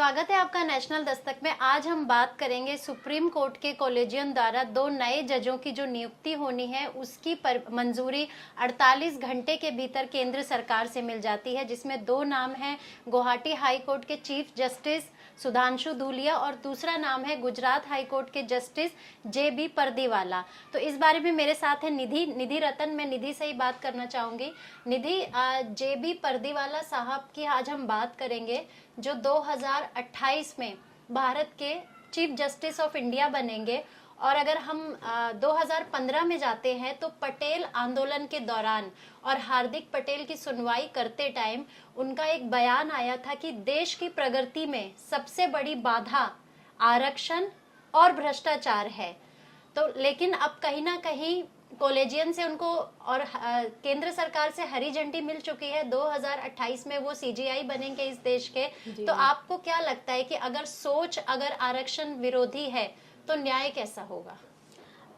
स्वागत है आपका नेशनल दस्तक में। आज हम बात करेंगे सुप्रीम कोर्ट के कॉलेजियम द्वारा 2 नए जजों की जो नियुक्ति होनी है उसकी मंजूरी 48 घंटे के भीतर केंद्र सरकार से मिल जाती है, जिसमें 2 नाम हैं गुवाहाटी हाई कोर्ट के चीफ जस्टिस सुधांशु धूलिया और दूसरा नाम है गुजरात हाई कोर्ट के जस्टिस JB पर्दीवाला। तो इस बारे में मेरे साथ है निधि रतन। मैं निधि से ही बात करना चाहूंगी। निधि, JB पर्दीवाला साहब की आज हम बात करेंगे जो 2028 में भारत के चीफ जस्टिस ऑफ इंडिया बनेंगे। और अगर हम 2015 में जाते हैं तो पटेल आंदोलन के दौरान और हार्दिक पटेल की सुनवाई करते टाइम उनका एक बयान आया था कि देश की प्रगति में सबसे बड़ी बाधा आरक्षण और भ्रष्टाचार है। तो लेकिन अब कहीं ना कहीं कॉलेजियन से उनको और केंद्र सरकार से हरी झंडी मिल चुकी है। 2028 में वो CJI बनेंगे इस देश के। तो आपको क्या लगता है कि अगर आरक्षण विरोधी है तो न्याय कैसा होगा?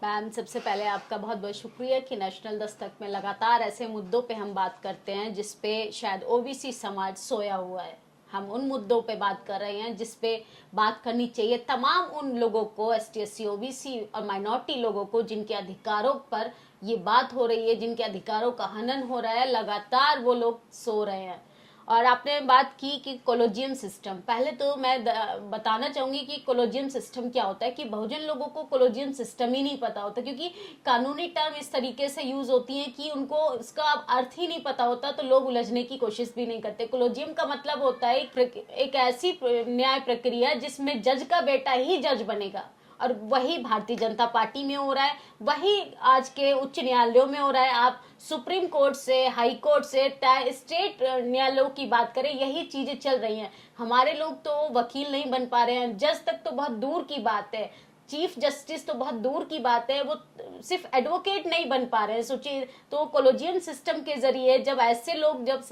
मैम, सबसे पहले आपका बहुत बहुत शुक्रिया कि नेशनल दस्तक में लगातार ऐसे मुद्दों पे हम बात करते हैं जिस पे शायद OBC समाज सोया हुआ है। हम उन मुद्दों पे बात कर रहे हैं जिस पे बात करनी चाहिए तमाम उन लोगों को, ST SC OBC और माइनॉरिटी लोगों को जिनके अधिकारों पर ये बात हो रही है, जिनके अधिकारों का हनन हो रहा है। लगातार वो लोग सो रहे हैं। और आपने बात की कि कॉलेजियम सिस्टम, पहले तो मैं बताना चाहूंगी कि कॉलेजियम सिस्टम क्या होता है कि बहुजन लोगों को कॉलेजियम सिस्टम ही नहीं पता होता, क्योंकि कानूनी टर्म इस तरीके से यूज होती हैं कि उनको इसका अर्थ ही नहीं पता होता, तो लोग उलझने की कोशिश भी नहीं करते। कॉलेजियम का मतलब होता है एक ऐसी न्याय प्रक्रिया जिसमें जज का बेटा ही जज बनेगा, और वही भारतीय जनता पार्टी में हो रहा है, वही आज के उच्च न्यायालयों में हो रहा है। आप सुप्रीम कोर्ट से, हाई कोर्ट से, स्टेट न्यायालयों की बात करें, यही चीजें चल रही हैं। हमारे लोग तो वकील नहीं बन पा रहे हैं, जज तक तो बहुत दूर की बात है, चीफ जस्टिस तो बहुत दूर की बात है, वो सिर्फ एडवोकेट नहीं बन पा रहे हैं। सोचिए, तो कॉलेजियम सिस्टम के जरिए जब ऐसे लोग जब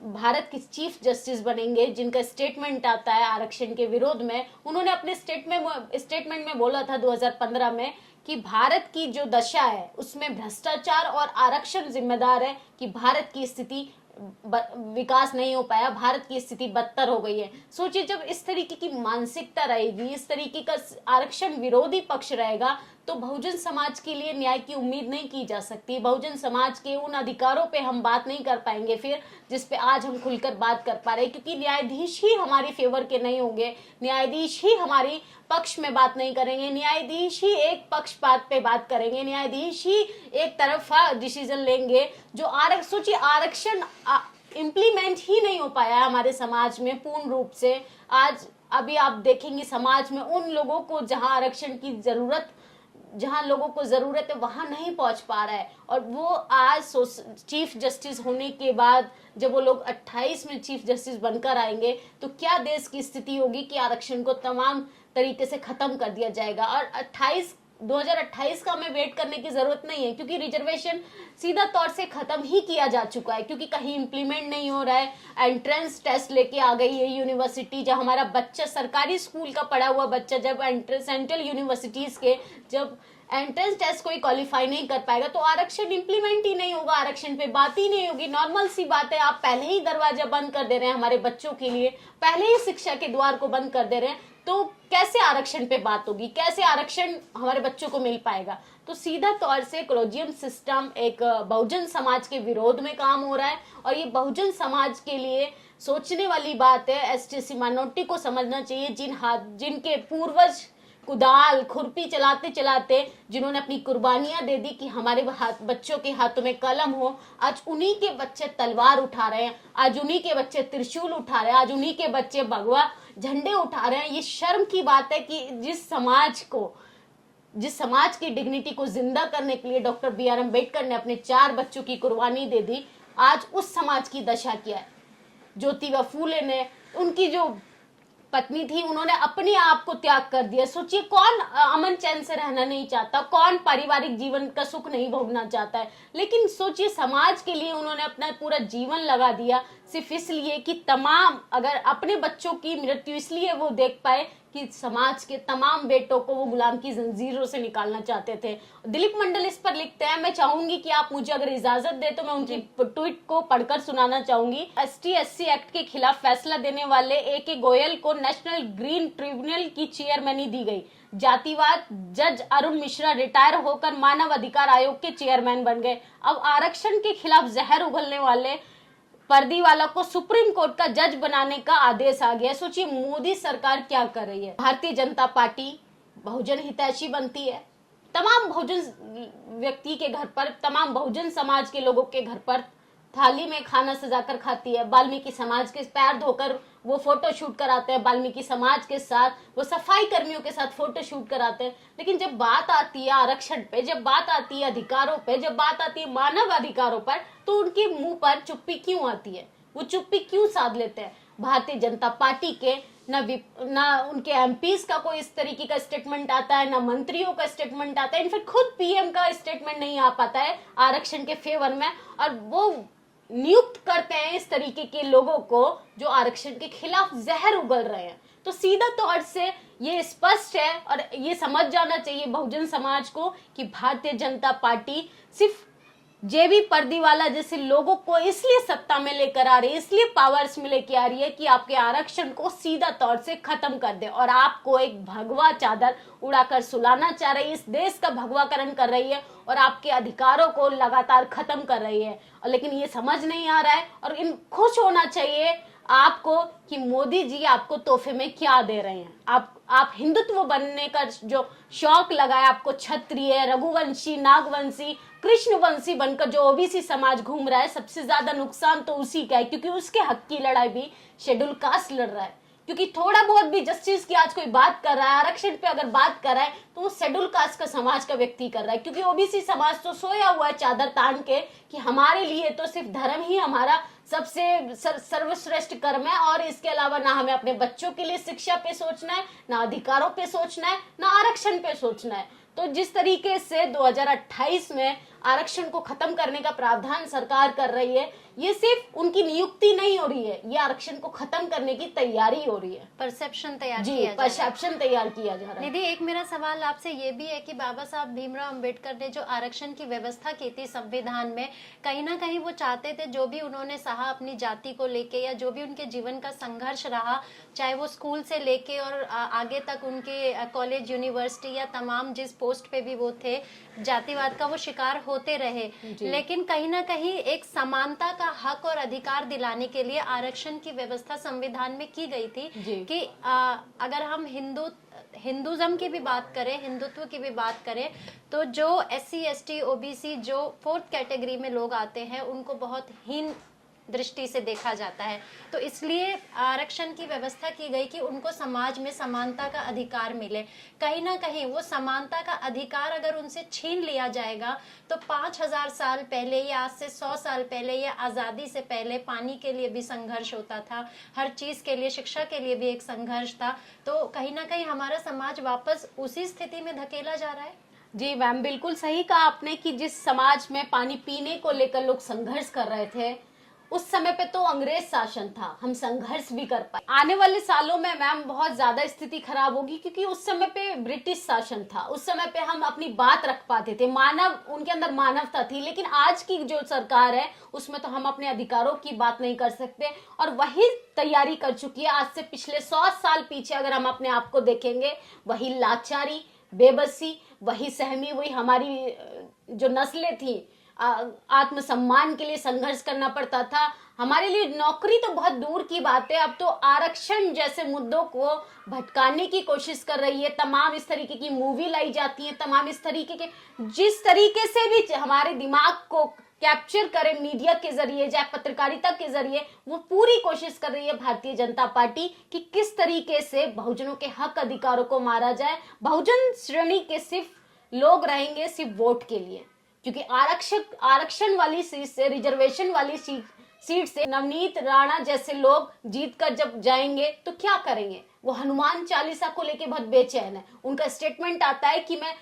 भारत के चीफ जस्टिस बनेंगे जिनका स्टेटमेंट आता है आरक्षण के विरोध में, उन्होंने अपने स्टेटमेंट में बोला था 2015 में कि भारत की जो दशा है उसमें भ्रष्टाचार और आरक्षण जिम्मेदार है कि भारत की स्थिति विकास नहीं हो पाया, भारत की स्थिति बदतर हो गई है। सोचिए, जब इस तरीके की मानसिकता रहेगी, इस तरीके का आरक्षण विरोधी पक्ष रहेगा, तो बहुजन समाज के लिए न्याय की उम्मीद नहीं की जा सकती। बहुजन समाज के उन अधिकारों पे हम बात नहीं कर पाएंगे फिर, जिस पे आज हम खुलकर बात कर पा रहे हैं, क्योंकि न्यायाधीश ही हमारी फेवर के नहीं होंगे, न्यायाधीश ही हमारी पक्ष में बात नहीं करेंगे, न्यायाधीश ही एक पक्षपात पे बात करेंगे, न्यायाधीश ही एक तरफा डिसीजन लेंगे। जो सोचिए, आरक्षण इम्प्लीमेंट ही नहीं हो पाया हमारे समाज में पूर्ण रूप से। आज अभी आप देखेंगे समाज में उन लोगों को जहां आरक्षण की जरूरत, जहां लोगों को जरूरत है, वहां नहीं पहुंच पा रहा है। और वो आज चीफ जस्टिस होने के बाद जब वो लोग 28 में चीफ जस्टिस बनकर आएंगे तो क्या देश की स्थिति होगी कि आरक्षण को तमाम तरीके से खत्म कर दिया जाएगा। और 2028 का हमें वेट करने की जरूरत नहीं है, क्योंकि रिजर्वेशन सीधा तौर से खत्म ही किया जा चुका है, क्योंकि कहीं इंप्लीमेंट नहीं हो रहा है। एंट्रेंस टेस्ट लेके आ गई है यूनिवर्सिटी, जब हमारा बच्चा सरकारी स्कूल का पढ़ा हुआ बच्चा जब सेंट्रल यूनिवर्सिटीज के जब एंट्रेंस टेस्ट कोई क्वालिफाई नहीं कर पाएगा तो आरक्षण इंप्लीमेंट ही नहीं होगा, आरक्षण पे बात ही नहीं होगी। नॉर्मल सी बात है, आप पहले ही दरवाजा बंद कर दे रहे हैं हमारे बच्चों के लिए, पहले ही शिक्षा के द्वार को बंद कर दे रहे हैं, तो कैसे आरक्षण पे बात होगी, कैसे आरक्षण हमारे बच्चों को मिल पाएगा। तो सीधा तौर से कॉलेजियम सिस्टम एक बहुजन समाज के विरोध में काम हो रहा है, और ये बहुजन समाज के लिए सोचने वाली बात है। ST SC माइनॉरिटी को समझना चाहिए, जिनके पूर्वज कुदाल खुरपी चलाते चलाते जिन्होंने अपनी कुर्बानियां दे दी कि हमारे बच्चों के हाथों में कलम हो, आज उन्हीं के बच्चे तलवार उठा रहे हैं, आज उन्हीं के बच्चे त्रिशूल उठा रहे हैं, आज उन्हीं के बच्चे भगवा झंडे उठा रहे हैं। ये शर्म की बात है कि जिस समाज की डिग्निटी को जिंदा करने के लिए डॉक्टर BR अम्बेडकर ने अपने 4 बच्चों की कुर्बानी दे दी, आज उस समाज की दशा क्या है। ज्योतिबा फूले ने, उनकी जो पत्नी थी, उन्होंने अपने आप को त्याग कर दिया। सोचिए, कौन अमन चैन से रहना नहीं चाहता, कौन पारिवारिक जीवन का सुख नहीं भोगना चाहता है, लेकिन सोचिए समाज के लिए उन्होंने अपना पूरा जीवन लगा दिया, सिर्फ इसलिए कि अगर अपने बच्चों की मृत्यु इसलिए वो देख पाए कि समाज के तमाम बेटों को वो गुलाम की जंजीरों से निकालना चाहते थे। दिलीप मंडल इस पर लिखते हैं, मैं चाहूंगी कि आप मुझे अगर इजाजत दे तो मैं उनकी ट्वीट को पढ़कर सुनाना चाहूंगी। ST/SC एक्ट के खिलाफ फैसला देने वाले AK गोयल को नेशनल ग्रीन ट्रिब्यूनल की चेयरमैनी दी गई। जातिवाद जज अरुण मिश्रा रिटायर होकर मानव अधिकार आयोग के चेयरमैन बन गए। अब आरक्षण के खिलाफ जहर उगलने वाले पर्दीवाला को सुप्रीम कोर्ट का जज बनाने का आदेश आ गया। सोचिए मोदी सरकार क्या कर रही है। भारतीय जनता पार्टी बहुजन हितैषी बनती है, तमाम बहुजन व्यक्ति के घर पर, तमाम बहुजन समाज के लोगों के घर पर थाली में खाना सजाकर खाती है। वाल्मीकि समाज के पैर धोकर वो फोटो शूट कराते हैं, वाल्मीकि समाज के साथ वो सफाई कर्मियों के साथ फोटो शूट कराते हैं। लेकिन जब बात आती है आरक्षण पे, जब बात आती है अधिकारों पे, जब बात आती है मानव अधिकारों पर, तो उनके मुंह पर चुप्पी क्यों आती है? वो चुप्पी क्यों साध लेते हैं? भारतीय जनता पार्टी के ना उनके MPs का कोई इस तरीके का स्टेटमेंट आता है, ना मंत्रियों का स्टेटमेंट आता है, इनफैक्ट खुद PM का स्टेटमेंट नहीं आ पाता है आरक्षण के फेवर में, और वो नियुक्त करते हैं इस तरीके के लोगों को जो आरक्षण के खिलाफ जहर उगल रहे हैं। तो सीधा तौर से ये स्पष्ट है और ये समझ जाना चाहिए बहुजन समाज को कि भारतीय जनता पार्टी सिर्फ JB पर्दीवाला जैसे लोगों को इसलिए सत्ता में लेकर आ रही है, इसलिए पावर्स में लेकर आ रही है कि आपके आरक्षण को सीधा तौर से खत्म कर दे और आपको एक भगवा चादर उड़ाकर सुलाना चाह रही है, इस देश का भगवाकरण कर रही है और आपके अधिकारों को लगातार खत्म कर रही है। और लेकिन ये समझ नहीं आ रहा है और इन खुश होना चाहिए आपको कि मोदी जी आपको तोहफे में क्या दे रहे हैं। आप हिंदुत्व बनने का जो शौक लगा है आपको, क्षत्रिय, रघुवंशी, नागवंशी, कृष्णवंशी बनकर जो OBC समाज घूम रहा है, सबसे ज्यादा नुकसान तो उसी का है, क्योंकि उसके हक की लड़ाई भी शेड्यूल कास्ट लड़ रहा है। क्योंकि थोड़ा बहुत भी जस्टिस की आज कोई बात कर रहा है, आरक्षण पे अगर बात कर रहा है, तो वो शेड्यूल कास्ट का समाज का व्यक्ति कर रहा है। क्योंकि OBC समाज तो सोया हुआ है चादर तान के कि हमारे लिए तो सिर्फ धर्म ही हमारा सबसे सर्वश्रेष्ठ कर्म है और इसके अलावा ना हमें अपने बच्चों के लिए शिक्षा पे सोचना है, ना अधिकारों पे सोचना है, ना आरक्षण पे सोचना है। तो जिस तरीके से 2028 में आरक्षण को खत्म करने का प्रावधान सरकार कर रही है, ये सिर्फ उनकी नियुक्ति नहीं हो रही है, ये आरक्षण को खत्म करने की तैयारी हो रही है। परसेप्शन तैयार जी, किया जा रहा है। परसेप्शन तैयार किया जा रहा है। निधि, एक मेरा सवाल आपसे ये भी है कि बाबा साहब भीमराव अंबेडकर ने जो आरक्षण की व्यवस्था की थी संविधान में, कहीं ना कहीं वो चाहते थे जो भी उन्होंने सहा अपनी जाति को लेके या जो भी उनके जीवन का संघर्ष रहा, चाहे वो स्कूल से लेके और आगे तक उनके कॉलेज, यूनिवर्सिटी या तमाम जिस पोस्ट पे भी वो थे, जातिवाद का वो शिकार होते रहे। लेकिन कहीं ना कहीं एक समानता का हक और अधिकार दिलाने के लिए आरक्षण की व्यवस्था संविधान में की गई थी कि अगर हम हिंदुज्म की भी बात करें, हिंदुत्व की भी बात करें, तो जो SC ST OBC जो 4th कैटेगरी में लोग आते हैं उनको बहुत हीन दृष्टि से देखा जाता है। तो इसलिए आरक्षण की व्यवस्था की गई कि उनको समाज में समानता का अधिकार मिले। कहीं ना कहीं वो समानता का अधिकार अगर उनसे छीन लिया जाएगा तो 5000 साल पहले या आज से 100 साल पहले या आज़ादी से पहले पानी के लिए भी संघर्ष होता था, हर चीज़ के लिए, शिक्षा के लिए भी एक संघर्ष था। तो कहीं ना कहीं हमारा समाज वापस उसी स्थिति में धकेला जा रहा है। जी मैम, बिल्कुल सही कहा आपने कि जिस समाज में पानी पीने को लेकर लोग संघर्ष कर रहे थे, उस समय पे तो अंग्रेज शासन था, हम संघर्ष भी कर पाए। आने वाले सालों में मैम बहुत ज्यादा स्थिति खराब होगी, क्योंकि उस समय पे ब्रिटिश शासन था, उस समय पे हम अपनी बात रख पाते थे, उनके अंदर मानवता थी। लेकिन आज की जो सरकार है उसमें तो हम अपने अधिकारों की बात नहीं कर सकते, और वही तैयारी कर चुकी है। आज से पिछले 100 साल पीछे अगर हम अपने आप को देखेंगे, वही लाचारी, बेबसी, वही सहमी, वही हमारी जो नस्लें थी, आत्मसम्मान के लिए संघर्ष करना पड़ता था। हमारे लिए नौकरी तो बहुत दूर की बात है, अब तो आरक्षण जैसे मुद्दों को भटकाने की कोशिश कर रही है। तमाम इस तरीके की मूवी लाई जाती है, तमाम इस तरीके के, जिस तरीके से भी हमारे दिमाग को कैप्चर करे मीडिया के जरिए, चाहे पत्रकारिता के जरिए, वो पूरी कोशिश कर रही है भारतीय जनता पार्टी कि किस तरीके से बहुजनों के हक अधिकारों को मारा जाए। बहुजन श्रेणी के सिर्फ लोग रहेंगे सिर्फ वोट के लिए, क्योंकि आरक्षण वाली सीट से, रिजर्वेशन वाली सीट से नवनीत राणा जैसे लोग जीत कर जब जाएंगे तो क्या करेंगे? वो हनुमान चालीसा को लेके बहुत बेचैन है। उनका स्टेटमेंट आता है कि मैं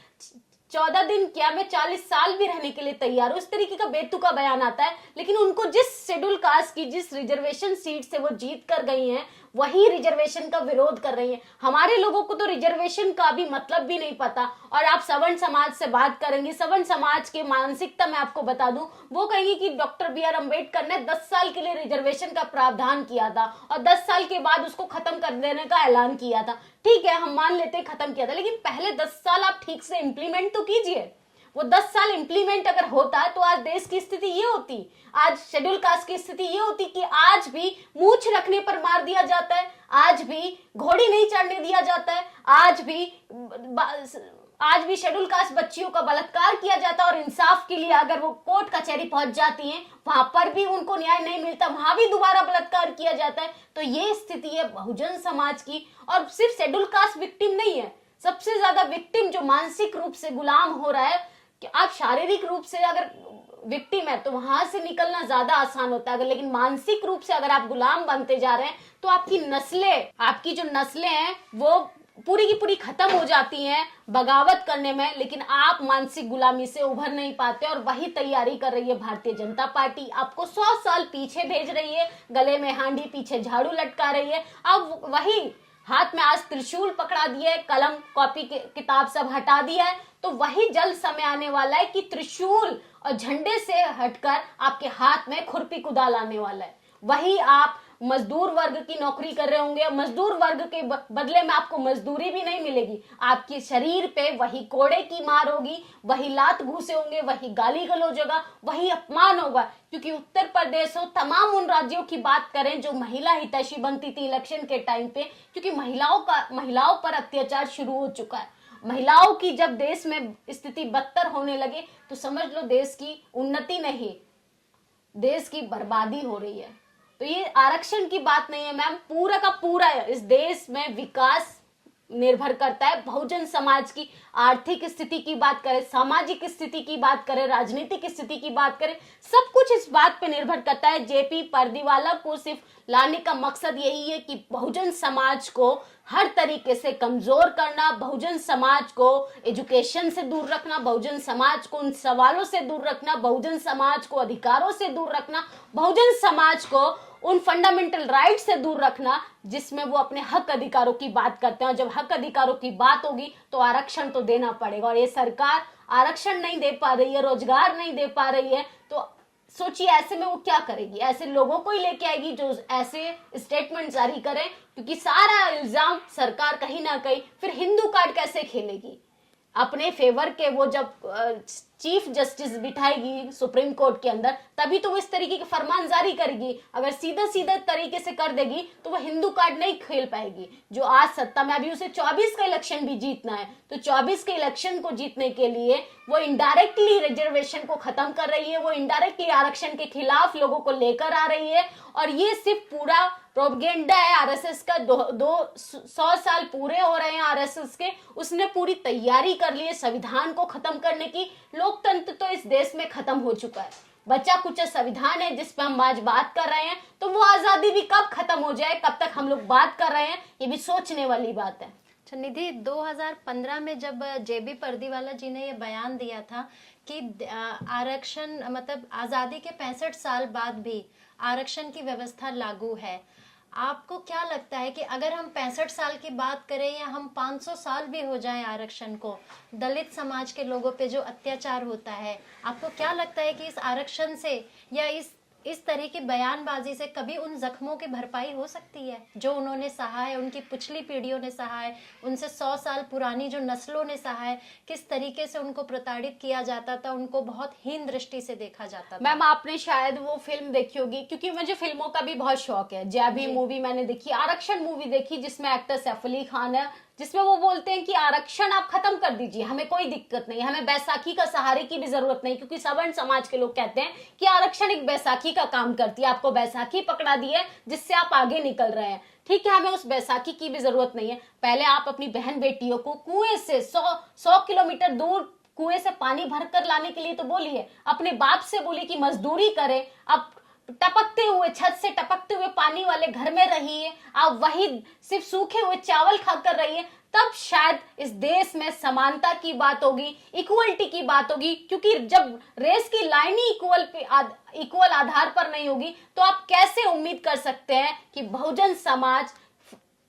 14 दिन क्या, मैं 40 साल भी रहने के लिए तैयार हूं, उस तरीके का बेतुका बयान आता है। लेकिन उनको जिस शेड्यूल कास्ट की, जिस रिजर्वेशन सीट से वो जीत कर गई हैं, वही रिजर्वेशन का विरोध कर रही है। हमारे लोगों को तो रिजर्वेशन का भी मतलब भी नहीं पता, और आप सवर्ण समाज से बात करेंगे, सवर्ण समाज की मानसिकता मैं आपको बता दूं, वो कहेंगे कि डॉक्टर बी.आर. अम्बेडकर ने 10 साल के लिए रिजर्वेशन का प्रावधान किया था और 10 साल के बाद उसको खत्म कर देने का ऐलान किया था। ठीक है, हम मान लेते हैं खत्म किया था, लेकिन पहले 10 साल आप ठीक से इंप्लीमेंट तो कीजिए। वो 10 साल इंप्लीमेंट अगर होता तो आज देश की स्थिति ये होती, आज शेड्यूल कास्ट की स्थिति ये होती कि आज भी मूंछ रखने पर मार दिया जाता है, आज भी घोड़ी नहीं चढ़ने दिया जाता है, आज भी शेड्यूल कास्ट बच्चियों का बलात्कार किया जाता है, और इंसाफ के लिए अगर वो कोर्ट कचहरी पहुंच जाती हैं वहां पर भी उनको न्याय नहीं मिलता, वहां भी दोबारा बलात्कार किया जाता है। तो ये स्थिति है बहुजन समाज की, और सिर्फ शेड्यूल कास्ट विक्टिम नहीं है, सबसे ज्यादा विक्टिम जो मानसिक रूप से गुलाम हो रहा है। कि आप शारीरिक रूप से अगर विक्टिम है तो वहां से निकलना ज्यादा आसान होता है, लेकिन मानसिक रूप से अगर आप गुलाम बनते जा रहे हैं तो आपकी जो नस्लें हैं वो पूरी की पूरी खत्म हो जाती हैं बगावत करने में, लेकिन आप मानसिक गुलामी से उभर नहीं पाते। और वही तैयारी कर रही है भारतीय जनता पार्टी, आपको 100 साल पीछे भेज रही है, गले में हांडी पीछे झाड़ू लटका रही है। अब वही हाथ में आज त्रिशूल पकड़ा दिया है, कलम कॉपी किताब सब हटा दिया है, तो वही जल्द समय आने वाला है कि त्रिशूल और झंडे से हटकर आपके हाथ में खुरपी कुदाल आने वाला है। वही आप मजदूर वर्ग की नौकरी कर रहे होंगे, मजदूर वर्ग के बदले में आपको मजदूरी भी नहीं मिलेगी, आपके शरीर पे वही कोड़े की मार होगी, वही लात घूसे होंगे, वही गाली गलौज होगा, वही अपमान होगा। क्योंकि उत्तर प्रदेश हो, तमाम उन राज्यों की बात करें जो महिला हितैषी बनती थी इलेक्शन के टाइम पे, क्योंकि महिलाओं पर अत्याचार शुरू हो चुका है। महिलाओं की जब देश में स्थिति बदतर होने लगे तो समझ लो देश की उन्नति नहीं, देश की बर्बादी हो रही है। तो ये आरक्षण की बात नहीं है मैम, पूरा का पूरा इस देश में विकास निर्भर करता है बहुजन समाज की आर्थिक स्थिति की बात करें, सामाजिक स्थिति की बात करें, राजनीतिक स्थिति की बात करें, सब कुछ इस बात पे निर्भर करता है। जेपी परदीवाला को सिर्फ लाने का मकसद यही है कि बहुजन समाज को हर तरीके से कमजोर करना, बहुजन समाज को एजुकेशन से दूर रखना, बहुजन समाज को उन सवालों से दूर रखना, बहुजन समाज को अधिकारों से दूर रखना, बहुजन समाज को उन फंडामेंटल राइट से दूर रखना जिसमें वो अपने हक अधिकारों की बात करते हैं। और जब हक अधिकारों की बात होगी तो आरक्षण तो देना पड़ेगा, और ये सरकार आरक्षण नहीं दे पा रही है, रोजगार नहीं दे पा रही है, तो सोचिए ऐसे में वो क्या करेगी, ऐसे लोगों को ही लेके आएगी जो ऐसे स्टेटमेंट जारी करें, क्योंकि सारा इल्जाम सरकार कहीं ना कहीं फिर हिंदू कार्ड कैसे खेलेगी अपने फेवर के। वो जब चीफ जस्टिस बिठाएगी सुप्रीम कोर्ट के अंदर तभी तो वो इस तरीके के फरमान जारी करेगी, अगर सीधा सीधा तरीके से कर देगी तो वो हिंदू कार्ड नहीं खेल पाएगी। जो आज सत्ता में, अभी उसे 24 का इलेक्शन भी जीतना है, तो 24 के इलेक्शन को जीतने के लिए वो इनडायरेक्टली रिजर्वेशन को खत्म कर रही है, वो इनडायरेक्टली आरक्षण के खिलाफ लोगों को लेकर आ रही है। और ये सिर्फ पूरा प्रोपगेंडा है आरएसएस का। 100 साल पूरे हो रहे हैं आरएसएस के, उसने पूरी तैयारी कर ली है संविधान को खत्म करने की। लोकतंत्र तो इस देश में खत्म हो चुका है, बचा कुछ संविधान है जिस पर हम आज बात कर रहे हैं, तो वो आजादी भी कब खत्म हो जाए, कब तक हम लोग बात कर रहे हैं, ये भी सोचने वाली बात है। निधि, 2015 में जब जेबी परदीवाला जी ने ये बयान दिया था कि आरक्षण मतलब आज़ादी के 65 साल बाद भी आरक्षण की व्यवस्था लागू है, आपको क्या लगता है कि अगर हम 65 साल की बात करें या हम 500 साल भी हो जाएं आरक्षण को, दलित समाज के लोगों पे जो अत्याचार होता है, आपको क्या लगता है कि इस आरक्षण से या इस तरह की बयानबाजी से कभी उन जख्मों की भरपाई हो सकती है जो उन्होंने सहा है, उनकी पिछली पीढ़ियों ने सहा है, उनसे 100 साल पुरानी जो नस्लों ने सहा है, किस तरीके से उनको प्रताड़ित किया जाता था, उनको बहुत हीन दृष्टि से देखा जाता था। मैम आपने शायद वो फिल्म देखी होगी, क्योंकि मुझे फिल्मों का भी बहुत शौक है। जैबी मूवी मैंने देखी, आरक्षण मूवी देखी, जिसमें एक्टर सैफ अली खान है, जिसमें वो बोलते हैं कि आरक्षण आप खत्म कर दीजिए, हमें कोई दिक्कत नहीं, हमें बैसाखी का सहारे की भी जरूरत नहीं, क्योंकि सवर्ण समाज के लोग कहते हैं कि आरक्षण एक बैसाखी का काम करती है, आपको बैसाखी पकड़ा दी है जिससे आप आगे निकल रहे हैं। ठीक है, हमें उस बैसाखी की भी जरूरत नहीं है। पहले आप अपनी बहन बेटियों को कुएं से 100 किलोमीटर दूर कुएं से पानी भर कर लाने के लिए तो बोलिए, अपने बाप से बोलिए कि मजदूरी करे, अब टपकते हुए छत से टपकते हुए पानी वाले घर में रहिए, आप वही सिर्फ सूखे हुए चावल खाकर रहिए, तब शायद इस देश में समानता की बात होगी, इक्वलिटी की बात होगी। क्योंकि जब रेस की लाइन ही इक्वल आधार पर नहीं होगी तो आप कैसे उम्मीद कर सकते हैं कि बहुजन समाज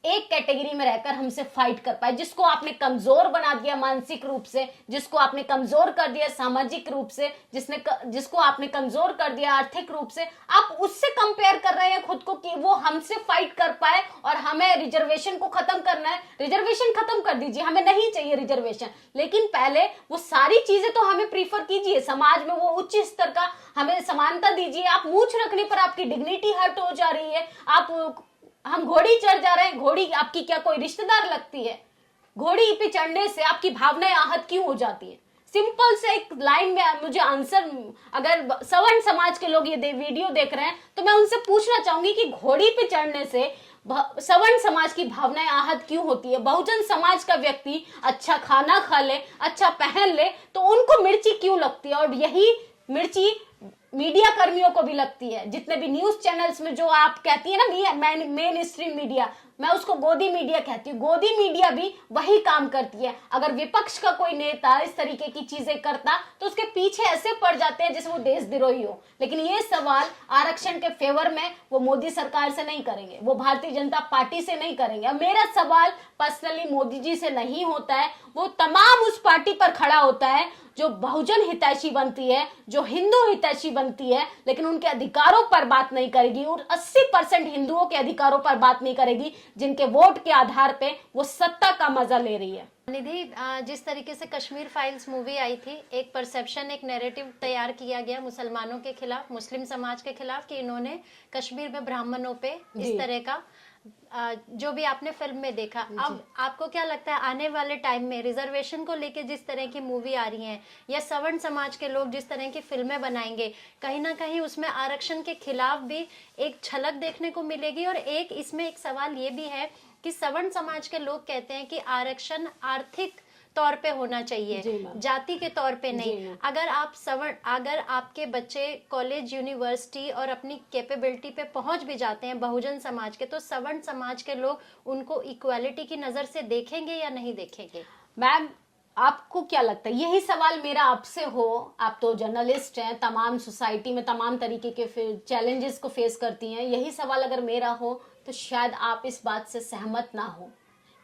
एक कैटेगरी में रहकर हमसे फाइट कर पाए। जिसको आपने कमजोर बना दिया मानसिक रूप से, जिसको आपने कमजोर कर दिया सामाजिक रूप से, जिसको आपने कमजोर कर दिया आर्थिक रूप से, आप उससे कंपेयर कर रहे हैं खुद को कि वो हमसे फाइट कर पाए और हमें रिजर्वेशन को खत्म करना है। रिजर्वेशन खत्म कर दीजिए, हमें नहीं चाहिए रिजर्वेशन, लेकिन पहले वो सारी चीजें तो हमें प्रीफर कीजिए। समाज में वो उच्च स्तर का हमें समानता दीजिए। आप मूंछ रखने पर आपकी डिग्निटी हर्ट हो जा रही है। हम घोड़ी चढ़ जा रहे हैं, घोड़ी आपकी क्या कोई रिश्तेदार लगती है? घोड़ी पे चढ़ने से आपकी भावनाएं आहत क्यों हो जाती है? सिंपल से एक लाइन में मुझे आंसर, अगर सवर्ण समाज के लोग ये वीडियो देख रहे हैं तो मैं उनसे पूछना चाहूंगी कि घोड़ी पे चढ़ने से सवर्ण समाज की भावनाएं आहत क्यों होती है? बहुजन समाज का व्यक्ति अच्छा खाना खा ले, अच्छा पहन ले, तो उनको मिर्ची क्यों लगती है? और यही मिर्ची मीडिया कर्मियों को भी लगती है। जितने भी न्यूज चैनल्स में जो आप कहती है ना मेन स्ट्रीम मीडिया, मैं उसको गोदी मीडिया कहती हूँ। गोदी मीडिया भी वही काम करती है। अगर विपक्ष का कोई नेता इस तरीके की चीजें करता तो उसके पीछे ऐसे पड़ जाते हैं जैसे वो देशद्रोही हो। लेकिन ये सवाल आरक्षण के फेवर में वो मोदी सरकार से नहीं करेंगे, वो भारतीय जनता पार्टी से नहीं करेंगे। अब मेरा सवाल पर्सनली मोदी जी से नहीं होता है, वो तमाम उस पार्टी पर खड़ा होता है जो बहुजन हितैषी बनती है, जो हिंदू हितैषी बनती है, लेकिन उनके अधिकारों पर बात नहीं करेगी। और 80% हिंदुओं के अधिकारों पर बात नहीं करेगी जिनके वोट के आधार पे वो सत्ता का मजा ले रही है। निधि, जिस तरीके से कश्मीर फाइल्स मूवी आई थी, एक परसेप्शन, एक नैरेटिव तैयार किया गया मुसलमानों के खिलाफ, मुस्लिम समाज के खिलाफ, कि इन्होंने कश्मीर में ब्राह्मणों पे इस तरह का जो भी आपने फिल्म में देखा। अब आपको क्या लगता है आने वाले टाइम में रिजर्वेशन को लेके जिस तरह की मूवी आ रही है या सवर्ण समाज के लोग जिस तरह की फिल्में बनाएंगे, कहीं ना कहीं उसमें आरक्षण के खिलाफ भी एक झलक देखने को मिलेगी? और एक इसमें एक सवाल ये भी है कि सवर्ण समाज के लोग कहते हैं कि आरक्षण आर्थिक तौर पे होना चाहिए, जाति के तौर पे नहीं। अगर आपके बच्चे कॉलेज, यूनिवर्सिटी और अपनी कैपेबिलिटी पे पहुंच भी जाते हैं बहुजन समाज के, तो सवर्ण समाज के लोग उनको इक्वालिटी की नजर से देखेंगे या नहीं देखेंगे? मैम, आपको क्या लगता है? यही सवाल मेरा आपसे हो, आप तो जर्नलिस्ट हैं, तमाम सोसाइटी में तमाम तरीके के चैलेंजेस को फेस करती हैं। यही सवाल अगर मेरा हो तो शायद आप इस बात से सहमत ना हो,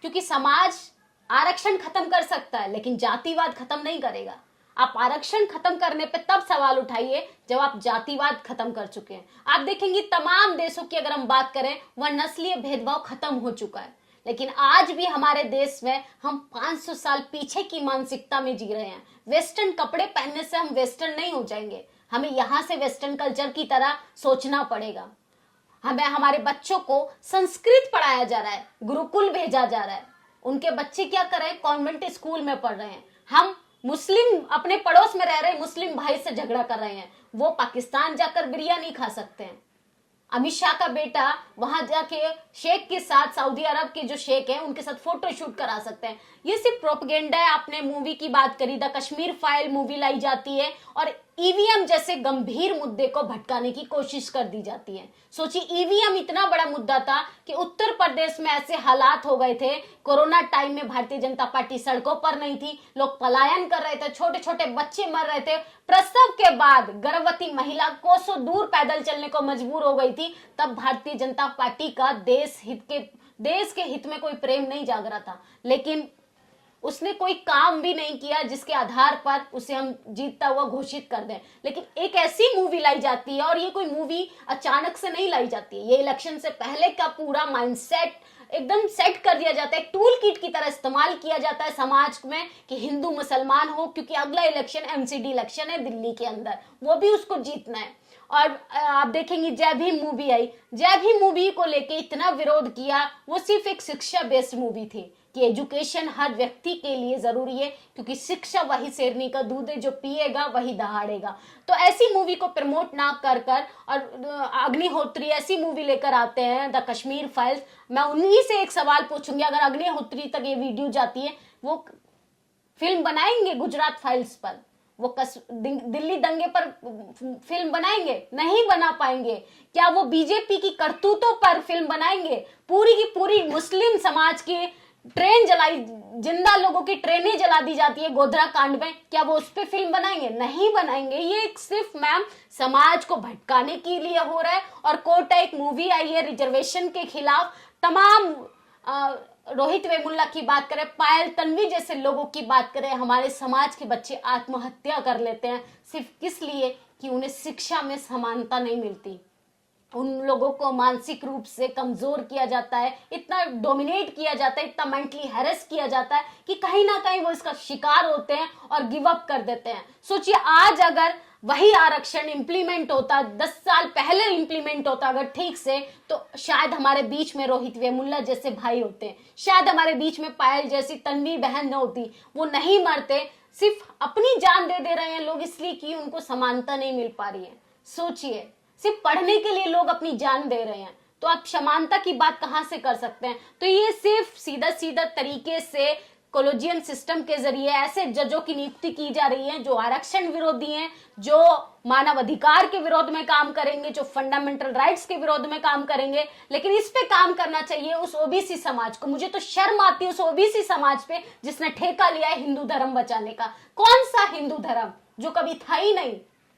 क्योंकि समाज आरक्षण खत्म कर सकता है लेकिन जातिवाद खत्म नहीं करेगा। आप आरक्षण खत्म करने पे तब सवाल उठाइए जब आप जातिवाद खत्म कर चुके हैं। आप देखेंगे तमाम देशों की अगर हम बात करें, वह नस्लीय भेदभाव खत्म हो चुका है। लेकिन आज भी हमारे देश में हम 500 साल पीछे की मानसिकता में जी रहे हैं। वेस्टर्न कपड़े पहनने से हम वेस्टर्न नहीं हो जाएंगे, हमें यहाँ से वेस्टर्न कल्चर की तरह सोचना पड़ेगा। हमें हमारे बच्चों को संस्कृत पढ़ाया जा रहा है, गुरुकुल भेजा जा रहा है। उनके बच्चे क्या कर रहे हैं? कॉन्वेंट स्कूल में पढ़ रहे हैं। हम मुस्लिम अपने पड़ोस में रह रहे मुस्लिम भाई से झगड़ा कर रहे हैं, वो पाकिस्तान जाकर बिरयानी खा सकते हैं। अमित शाह का बेटा वहां जाके शेख के साथ, सऊदी अरब के जो शेख हैं उनके साथ फोटो शूट करा सकते हैं। ये सिर्फ प्रोपेगेंडा है। आपने मूवी की बात करी, द कश्मीर फाइल मूवी लाई जाती है और ईवीएम जैसे गंभीर मुद्दे को भटकाने की कोशिश कर दी जाती है। सोचिए, ईवीएम इतना बड़ा मुद्दा था कि उत्तर प्रदेश में ऐसे हालात हो गए थे, कोरोना टाइम में भारतीय जनता पार्टी सड़कों पर नहीं थी, लोग पलायन कर रहे थे, छोटे छोटे बच्चे मर रहे थे, प्रसव के बाद गर्भवती महिला कोसों दूर पैदल चलने को मजबूर हो गई थी। तब भारतीय जनता पार्टी का देश के हित में कोई प्रेम नहीं जाग रहा था, लेकिन उसने कोई काम भी नहीं किया जिसके आधार पर उसे हम जीतता हुआ घोषित कर दें। लेकिन एक ऐसी मूवी लाई जाती है, और ये कोई मूवी अचानक से नहीं लाई जाती है, ये इलेक्शन से पहले का पूरा माइंडसेट एकदम सेट कर दिया जाता है। एक टूल किट की तरह इस्तेमाल किया जाता है समाज में कि हिंदू मुसलमान हो, क्योंकि अगला इलेक्शन एमसीडी इलेक्शन है दिल्ली के अंदर, वो भी उसको जीतना है। और आप देखेंगे जय भीम मूवी आई, जय भीम मूवी को लेके इतना विरोध किया, वो सिर्फ एक शिक्षा बेस्ड मूवी थी कि एजुकेशन हर व्यक्ति के लिए जरूरी है, क्योंकि शिक्षा वही शेरनी का दूध है, जो पिएगा वही दहाड़ेगा। तो ऐसी मूवी को प्रमोट ना कर और अग्निहोत्री ऐसी मूवी लेकर आते हैं, द कश्मीर फाइल्स। मैं उन्हीं से एक सवाल पूछूंगी, अगर अग्निहोत्री तक ये वीडियो जाती है, वो फिल्म बनाएंगे गुजरात फाइल्स पर? वो दिल्ली दंगे पर फिल्म बनाएंगे? नहीं बना पाएंगे। क्या वो बीजेपी की करतूतों पर फिल्म बनाएंगे? पूरी की पूरी मुस्लिम समाज की ट्रेन जलाई, जिंदा लोगों की ट्रेनें जला दी जाती है गोधरा कांड में, क्या वो उस पर फिल्म बनाएंगे? नहीं बनाएंगे। ये सिर्फ मैम समाज को भटकाने के लिए हो रहा है। और कोटा एक मूवी आई है रिजर्वेशन के खिलाफ, तमाम रोहित वेमुल्ला की बात करें, पायल तन्वी जैसे लोगों की बात करें, हमारे समाज के बच्चे आत्महत्या कर लेते हैं सिर्फ किस लिए कि उन्हें शिक्षा में समानता नहीं मिलती। उन लोगों को मानसिक रूप से कमजोर किया जाता है, इतना डोमिनेट किया जाता है, इतना मेंटली हैरेस किया जाता है कि कहीं ना कहीं वो इसका शिकार होते हैं और गिव अप कर देते हैं। सोचिए आज अगर वही आरक्षण इंप्लीमेंट होता, 10 साल पहले इंप्लीमेंट होता अगर ठीक से, तो शायद हमारे बीच में रोहित वेमुल्ला जैसे भाई होते, शायद हमारे बीच में पायल जैसी तन्वी बहन न होती, वो नहीं मरते। सिर्फ अपनी जान दे दे रहे हैं लोग इसलिए कि उनको समानता नहीं मिल पा रही है। सोचिए, सिर्फ पढ़ने के लिए लोग अपनी जान दे रहे हैं, तो आप समानता की बात कहां से कर सकते हैं। तो ये सिर्फ सीधा सीधा तरीके से कॉलेजियन सिस्टम के जरिए ऐसे जजों की नियुक्ति की जा रही है जो आरक्षण विरोधी हैं, जो मानव अधिकार के विरोध में काम करेंगे, जो फंडामेंटल राइट्स के विरोध में काम करेंगे। लेकिन इस पे काम करना चाहिए उस ओबीसी समाज को। मुझे तो शर्म आती है उस ओबीसी समाज पे जिसने ठेका लिया है हिंदू धर्म बचाने का। कौन सा हिंदू धर्म जो कभी था ही नहीं,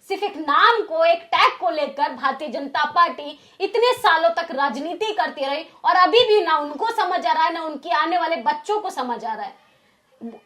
सिर्फ एक नाम को, एक टैग को लेकर भारतीय जनता पार्टी इतने सालों तक राजनीति करती रही और अभी भी ना उनको समझ आ रहा है ना उनके आने वाले बच्चों को समझ आ रहा है।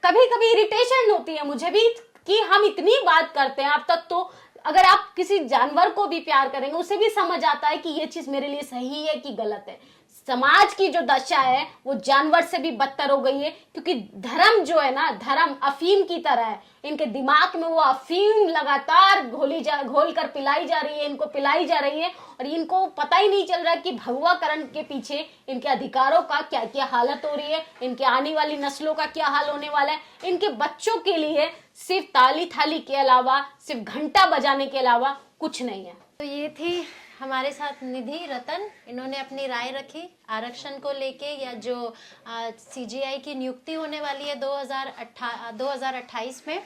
कभी कभी इरिटेशन होती है मुझे भी कि हम इतनी बात करते हैं। अब तक तो अगर आप किसी जानवर को भी प्यार करेंगे उसे भी समझ आता है कि ये चीज मेरे लिए सही है कि गलत है। समाज की जो दशा है वो जानवर से भी बदतर हो गई है, क्योंकि धर्म जो है ना, धर्म अफीम की तरह है। इनके दिमाग में वो अफीम लगातार घोल कर पिलाई जा रही है, इनको पिलाई जा रही है और इनको पता ही नहीं चल रहा कि भगवाकरण के पीछे इनके अधिकारों का क्या क्या हालत हो रही है, इनके आने वाली नस्लों का क्या हाल होने वाला है। इनके बच्चों के लिए सिर्फ ताली थाली के अलावा, सिर्फ घंटा बजाने के अलावा कुछ नहीं है। तो ये थी हमारे साथ निधि रतन, इन्होंने अपनी राय रखी आरक्षण को लेके, या जो सीजीआई की नियुक्ति होने वाली है 2028 में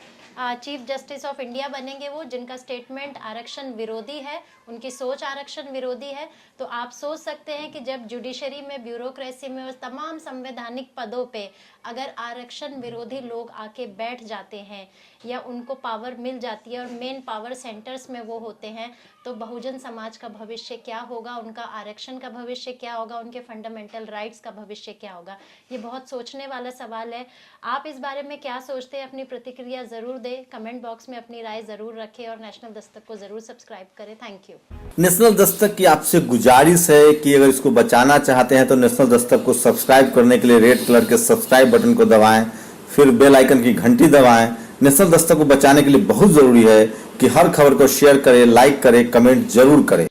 चीफ जस्टिस ऑफ इंडिया बनेंगे वो, जिनका स्टेटमेंट आरक्षण विरोधी है, उनकी सोच आरक्षण विरोधी है। तो आप सोच सकते हैं कि जब जुडिशरी में, ब्यूरोक्रेसी में और तमाम संवैधानिक पदों पे अगर आरक्षण विरोधी लोग आके बैठ जाते हैं या उनको पावर मिल जाती है और मेन पावर सेंटर्स में वो होते हैं, तो बहुजन समाज का भविष्य क्या होगा, उनका आरक्षण का भविष्य क्या होगा, उनके फंडामेंटल राइट्स का भविष्य क्या होगा। ये बहुत सोचने वाला सवाल है। आप इस बारे में क्या सोचते हैं, अपनी प्रतिक्रिया ज़रूर दें, कमेंट बॉक्स में अपनी राय ज़रूर रखें और नेशनल दस्तक को ज़रूर सब्सक्राइब करें। Thank you. नेशनल दस्तक की आपसे गुजारिश है कि अगर इसको बचाना चाहते हैं तो नेशनल दस्तक को सब्सक्राइब करने के लिए रेड कलर के सब्सक्राइब बटन को दबाएं, फिर बेल आइकन की घंटी दबाएं। नेशनल दस्तक को बचाने के लिए बहुत जरूरी है कि हर खबर को शेयर करें, लाइक करें, कमेंट जरूर करें।